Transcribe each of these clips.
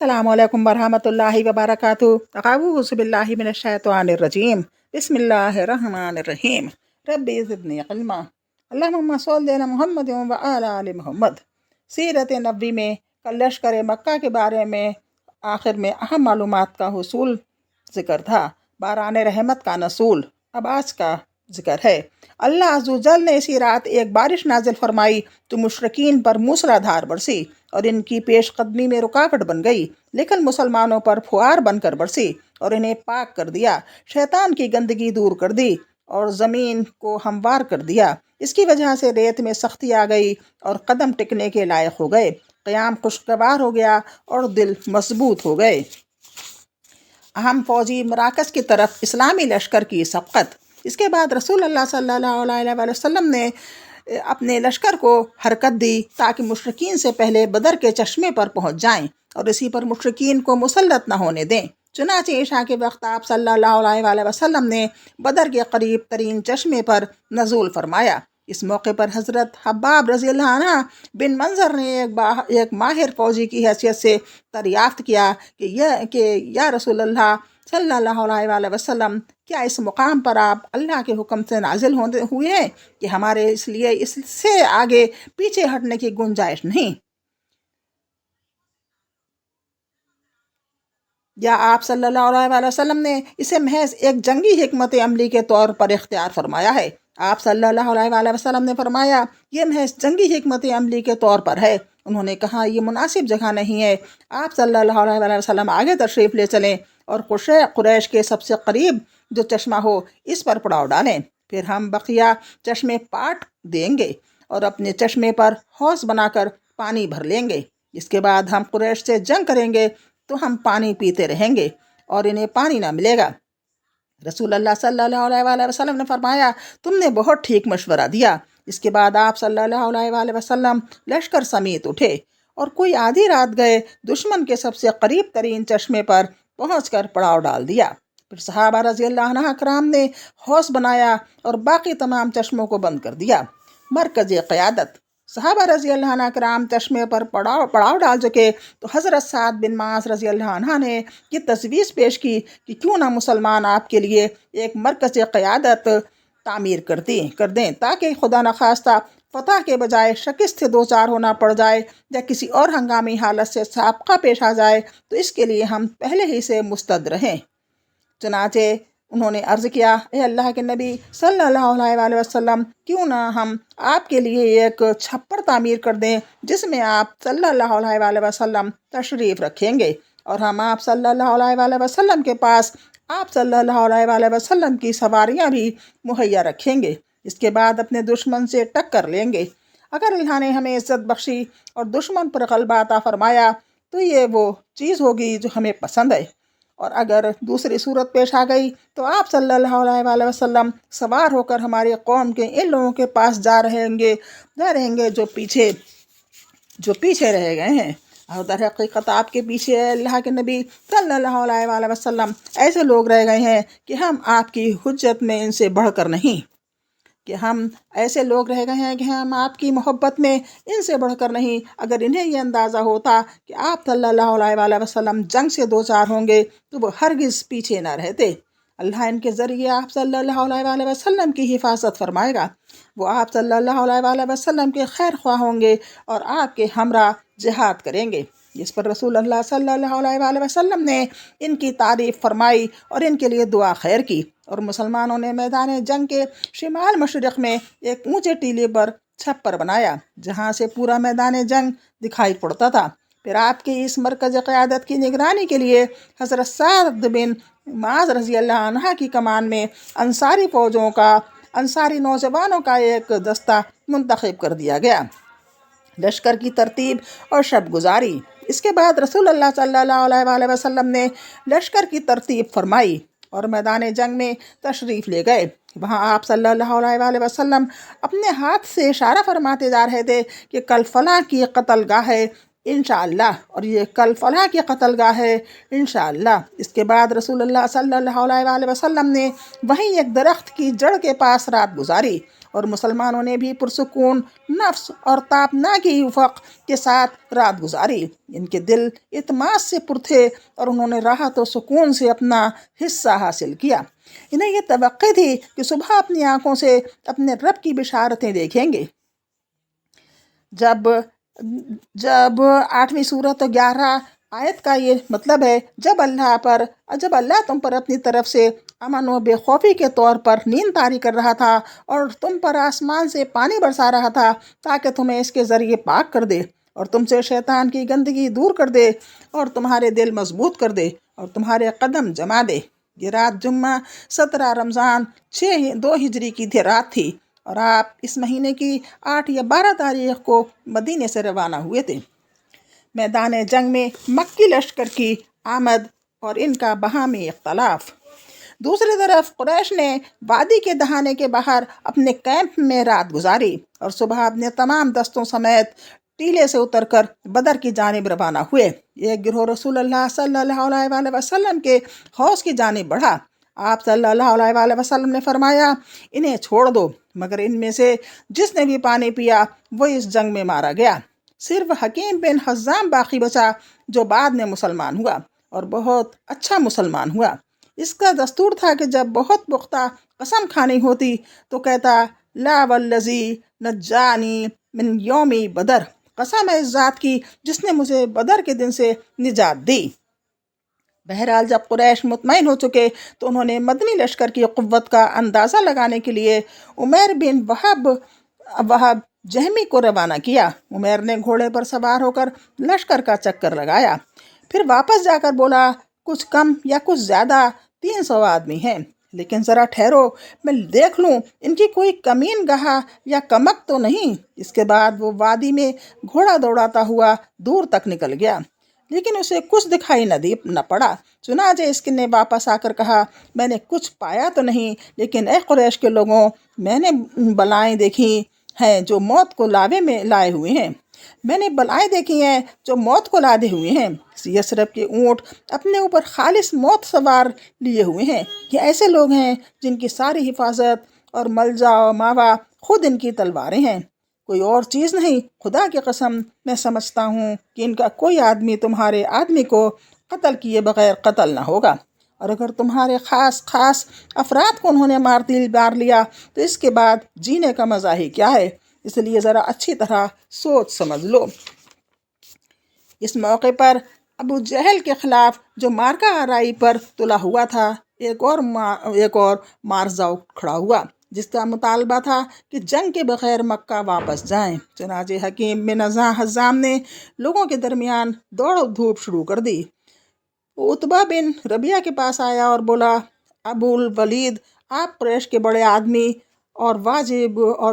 السلام علیکم ورحمۃ اللہ وبرکاتہ۔ اعوذ باللہ من الشیطان الرجیم، بسم اللہ الرحمن الرحیم، ربی زدنی علما، اللہم صلی علی محمد و علی آل محمد۔ سیرت نبوی میں کل لشکر مکہ کے بارے میں آخر میں اہم معلومات کا حصول ذکر تھا۔ باران رحمت کا نزول اب آج کا ذکر ہے۔ اللہ عز و جل نے اسی رات ایک بارش نازل فرمائی جو مشرکین پر موسلا دھار برسی اور ان کی پیش قدمی میں رکاوٹ بن گئی، لیکن مسلمانوں پر پھوار بن کر برسی اور انہیں پاک کر دیا، شیطان کی گندگی دور کر دی اور زمین کو ہموار کر دیا۔ اس کی وجہ سے ریت میں سختی آ گئی اور قدم ٹکنے کے لائق ہو گئے، قیام خوشگوار ہو گیا اور دل مضبوط ہو گئے۔ اہم فوجی مراکز کی طرف اسلامی لشکر کی سبقت۔ اس کے بعد رسول اللہ صلی اللہ علیہ وآلہ وسلم نے اپنے لشکر کو حرکت دی تاکہ مشرکین سے پہلے بدر کے چشمے پر پہنچ جائیں اور اسی پر مشرکین کو مسلط نہ ہونے دیں۔ چنانچہ عشاء کے وقت آپ صلی اللہ علیہ وآلہ وسلم نے بدر کے قریب ترین چشمے پر نزول فرمایا۔ اس موقع پر حضرت حباب رضی اللہ عنہ بن منظر نے ایک ماہر فوجی کی حیثیت سے دریافت کیا کہ یا رسول اللہ صلی اللہ علیہ وآلہ وسلم، کیا اس مقام پر آپ اللہ کے حکم سے نازل ہوئے ہیں کہ ہمارے اس لیے اس سے آگے پیچھے ہٹنے کی گنجائش نہیں؟ یا آپ صلی اللہ علیہ وآلہ وسلم نے اسے محض ایک جنگی حکمت عملی کے طور پر اختیار فرمایا ہے؟ آپ صلی اللہ علیہ وآلہ وسلم نے فرمایا، یہ محض جنگی حکمت عملی کے طور پر ہے۔ انہوں نے کہا، یہ مناسب جگہ نہیں ہے، آپ صلی اللہ علیہ وآلہ وسلم آگے تشریف لے چلیں اور قریش کے سب سے قریب جو چشمہ ہو اس پر پڑاؤ ڈالیں، پھر ہم بقیہ چشمے پاٹ دیں گے اور اپنے چشمے پر حوض بنا کر پانی بھر لیں گے۔ اس کے بعد ہم قریش سے جنگ کریں گے تو ہم پانی پیتے رہیں گے اور انہیں پانی نہ ملے گا۔ رسول اللہ صلی اللہ علیہ وآلہ وسلم نے فرمایا، تم نے بہت ٹھیک مشورہ دیا۔ اس کے بعد آپ صلی اللہ علیہ وآلہ وسلم لشکر سمیت اٹھے اور کوئی آدھی رات گئے دشمن کے سب سے قریب ترین چشمے پر پہنچ کر پڑاؤ ڈال دیا۔ پھر صحابہ رضی اللہ عنہ کرام نے حوض بنایا اور باقی تمام چشموں کو بند کر دیا۔ مرکز قیادت۔ صحابہ رضی اللہ عنہ کرام چشمے پر پڑاؤ ڈال چکے تو حضرت سعد بن معاذ رضی اللہ عنہ نے یہ تجویز پیش کی کہ کیوں نہ مسلمان آپ کے لیے ایک مرکز قیادت تعمیر کر دیں تاکہ خدا نخواستہ فتح کے بجائے شکست سے دوچار ہونا پڑ جائے یا کسی اور ہنگامی حالت سے سابقہ پیش آ جائے تو اس کے لیے ہم پہلے ہی سے مستعد رہیں۔ چنانچہ انہوں نے عرض کیا، اے اللہ کے نبی صلی اللہ علیہ وآلہ وسلم، کیوں نہ ہم آپ کے لیے ایک چھپر تعمیر کر دیں جس میں آپ صلی اللہ علیہ وآلہ وسلم تشریف رکھیں گے اور ہم آپ صلی اللہ علیہ وآلہ وسلم کے پاس آپ صلی اللہ علیہ وآلہ وسلم کی سواریاں بھی مہیا رکھیں گے۔ اس کے بعد اپنے دشمن سے ٹکر لیں گے۔ اگر اللہ نے ہمیں عزت بخشی اور دشمن پر غلبہ عطا فرمایا تو یہ وہ چیز ہوگی جو ہمیں پسند ہے، اور اگر دوسری صورت پیش آ گئی تو آپ صلی اللہ علیہ وآلہ وسلم سوار ہو کر ہماری قوم کے ان لوگوں کے پاس جا رہیں گے جو پیچھے رہ گئے ہیں، اور در حقیقت آپ کے پیچھے اللہ کے نبی صلی اللہ علیہ وآلہ وسلم ایسے لوگ رہ گئے ہیں کہ ہم آپ کی حجت میں ان سے بڑھ کر نہیں، ہم آپ کی محبت میں ان سے بڑھ کر نہیں۔ اگر انہیں یہ اندازہ ہوتا کہ آپ صلی اللہ علیہ وآلہ وسلم جنگ سے دوچار ہوں گے تو وہ ہرگز پیچھے نہ رہتے۔ اللہ ان کے ذریعے آپ صلی اللہ علیہ وآلہ وسلم کی حفاظت فرمائے گا۔ وہ آپ صلی اللہ علیہ وآلہ وسلم کے خیر خواہ ہوں گے اور آپ کے ہمراہ جہاد کریں گے۔ جس پر رسول اللہ صلی اللہ علیہ وآلہ وسلم نے ان کی تعریف فرمائی اور ان کے لیے دعا خیر کی، اور مسلمانوں نے میدان جنگ کے شمال مشرق میں ایک اونچے ٹیلے پر چھپر بنایا جہاں سے پورا میدان جنگ دکھائی پڑتا تھا۔ پھر آپ کی اس مرکز قیادت کی نگرانی کے لیے حضرت سعد بن معاذ رضی اللہ عنہ کی کمان میں انصاری نوجوانوں کا ایک دستہ منتخب کر دیا گیا۔ لشکر کی ترتیب اور شب گزاری۔ اس کے بعد رسول اللہ صلی اللہ علیہ وآلہ وسلم نے لشکر کی ترتیب فرمائی اور میدان جنگ میں تشریف لے گئے۔ وہاں آپ صلی اللہ علیہ وآلہ وسلم اپنے ہاتھ سے اشارہ فرماتے جا رہے تھے کہ کل فلاں کی قتل گاہ ہے انشاءاللہ، اور یہ کل فلاں کی قتل گاہ ہے انشاءاللہ۔ اس کے بعد رسول اللہ صلی اللہ علیہ وآلہ وسلم نے وہیں ایک درخت کی جڑ کے پاس رات گزاری اور مسلمانوں نے بھی پرسکون نفس اور تابناکی افق کے ساتھ رات گزاری۔ ان کے دل اعتماد سے پر تھے اور انہوں نے راحت و سکون سے اپنا حصہ حاصل کیا۔ انہیں یہ توقع تھی کہ صبح اپنی آنکھوں سے اپنے رب کی بشارتیں دیکھیں گے۔ جب 8ویں سورت 11 آیت کا یہ مطلب ہے، جب اللہ تم پر اپنی طرف سے امن و بے خوفی کے طور پر نیند طاری کر رہا تھا اور تم پر آسمان سے پانی برسا رہا تھا تاکہ تمہیں اس کے ذریعے پاک کر دے اور تم سے شیطان کی گندگی دور کر دے اور تمہارے دل مضبوط کر دے اور تمہارے قدم جما دے۔ یہ رات جمعہ 17 رمضان 2 ہجری کی رات تھی اور آپ اس مہینے کی 8 یا 12 تاریخ کو مدینے سے روانہ ہوئے تھے۔ میدان جنگ میں مکی لشکر کی آمد اور ان کا باہمی اختلاف۔ دوسری طرف قریش نے وادی کے دہانے کے باہر اپنے کیمپ میں رات گزاری اور صبح اپنے تمام دستوں سمیت ٹیلے سے اتر کر بدر کی جانب روانہ ہوئے۔ ایک گروہ رسول اللہ صلی اللہ علیہ وآلہ وسلم کے حوض کی جانب بڑھا۔ آپ صلی اللہ علیہ وآلہ وسلم نے فرمایا، انہیں چھوڑ دو، مگر ان میں سے جس نے بھی پانی پیا وہ اس جنگ میں مارا گیا۔ صرف حکیم بن حزام باقی بچا جو بعد میں مسلمان ہوا اور بہت اچھا مسلمان ہوا۔ اس کا دستور تھا کہ جب بہت پختہ قسم کھانی ہوتی تو کہتا، لا والذی نجانی من یوم بدر، قسم ہے اس ذات کی جس نے مجھے بدر کے دن سے نجات دی۔ بہرحال جب قریش مطمئن ہو چکے تو انہوں نے مدنی لشکر کی قوت کا اندازہ لگانے کے لیے عمیر بن وہب جہمی کو روانہ کیا۔ عمیر نے گھوڑے پر سوار ہو کر لشکر کا چکر لگایا، پھر واپس جا کر بولا، کچھ کم یا کچھ زیادہ 300 آدمی ہیں، لیکن ذرا ٹھہرو میں دیکھ لوں ان کی کوئی کمین گاہ یا کمک تو نہیں۔ اس کے بعد وہ وادی میں گھوڑا دوڑاتا ہوا دور تک نکل گیا، لیکن اسے کچھ دکھائی نہ پڑا۔ چنانچہ اس نے واپس آ کر کہا، میں نے کچھ پایا تو نہیں، لیکن اے قریش کے لوگوں، میں نے بلائیں دیکھی ہیں جو موت کو لاوے میں لائے ہوئے ہیں۔ میں نے بلائیں دیکھی ہیں جو موت کو لادے ہوئے ہیں۔ یثرب کے اونٹ اپنے اوپر خالص موت سوار لیے ہوئے ہیں۔ یہ ایسے لوگ ہیں جن کی ساری حفاظت اور ملجا و ماوا خود ان کی تلواریں ہیں، کوئی اور چیز نہیں۔ خدا کی قسم میں سمجھتا ہوں کہ ان کا کوئی آدمی تمہارے آدمی کو قتل کیے بغیر قتل نہ ہوگا، اور اگر تمہارے خاص افراد کو انہوں نے مار لیا تو اس کے بعد جینے کا مزہ ہی کیا ہے؟ اس لیے ذرا اچھی طرح سوچ سمجھ لو۔ اس موقع پر ابو جہل کے خلاف جو مارکہ آرائی پر تلا ہوا تھا، ایک اور مارزا کھڑا ہوا جس کا مطالبہ تھا کہ جنگ کے بغیر مکہ واپس جائیں۔ چنانچہ حکیم بن حزام نے لوگوں کے درمیان دوڑ دھوپ شروع کر دی۔ وہ عتبہ بن ربیعہ کے پاس آیا اور بولا، ابو الولید، آپ قریش کے بڑے آدمی اور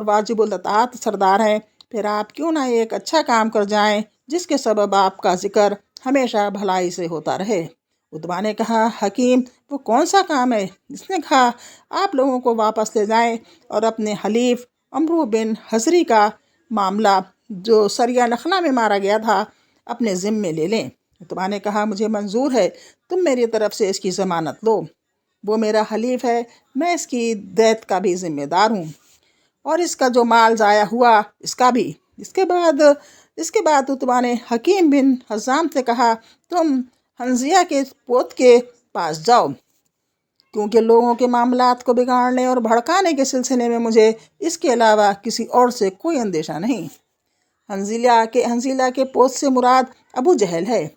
واجب الاطاعت سردار ہیں، پھر آپ کیوں نہ ایک اچھا کام کر جائیں جس کے سبب آپ کا ذکر ہمیشہ بھلائی سے ہوتا رہے۔ عتبہ نے کہا، حکیم وہ کون سا کام ہے؟ اس نے کہا، آپ لوگوں کو واپس لے جائیں اور اپنے حلیف عمرو بن حضری کا معاملہ جو سریہ نخلا میں مارا گیا تھا اپنے ذمے لے لیں۔ عتبہ نے کہا، مجھے منظور ہے، تم میری طرف سے اس کی ضمانت لو، وہ میرا حلیف ہے، میں اس کی دیت کا بھی ذمہ دار ہوں، اور اس کا جو مال ضائع ہوا اس کا بھی۔ اس کے بعد عتبہ نے حکیم بن حزام سے کہا، تم حنظیہ کے پوت کے پاس جاؤ، کیونکہ لوگوں کے معاملات کو بگاڑنے اور بھڑکانے کے سلسلے میں مجھے اس کے علاوہ کسی اور سے کوئی اندیشہ نہیں۔ حنظیلہ کے پوت سے مراد ابو جہل ہے،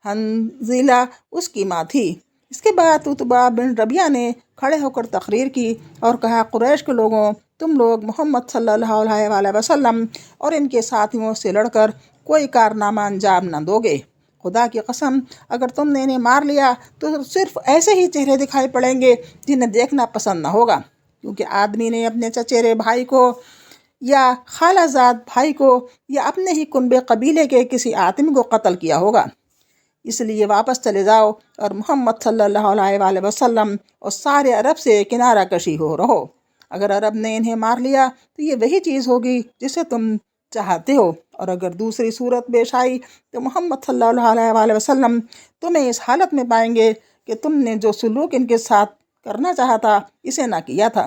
حنظیلہ اس کی ماں تھی۔ اس کے بعد عتبہ بن ربیعہ نے کھڑے ہو کر تقریر کی اور کہا، قریش کے لوگوں، تم لوگ محمد صلی اللہ علیہ وآلہ وسلم اور ان کے ساتھیوں سے لڑ کر کوئی کارنامہ انجام نہ دو گے۔ خدا کی قسم اگر تم نے انہیں مار لیا تو صرف ایسے ہی چہرے دکھائی پڑیں گے جنہیں دیکھنا پسند نہ ہوگا، کیونکہ آدمی نے اپنے چچیرے بھائی کو یا خالہ زاد بھائی کو یا اپنے ہی کنبے قبیلے کے کسی آدمی کو قتل کیا ہوگا۔ اس لیے واپس چلے جاؤ اور محمد صلی اللہ علیہ وآلہ وسلم اور سارے عرب سے کنارہ کشی ہو رہو۔ اگر عرب نے انہیں مار لیا تو یہ وہی چیز ہوگی جسے تم چاہتے ہو، اور اگر دوسری صورت پیش آئی تو محمد صلی اللہ علیہ وآلہ وسلم تمہیں اس حالت میں پائیں گے کہ تم نے جو سلوک ان کے ساتھ کرنا چاہا تھا اسے نہ کیا تھا۔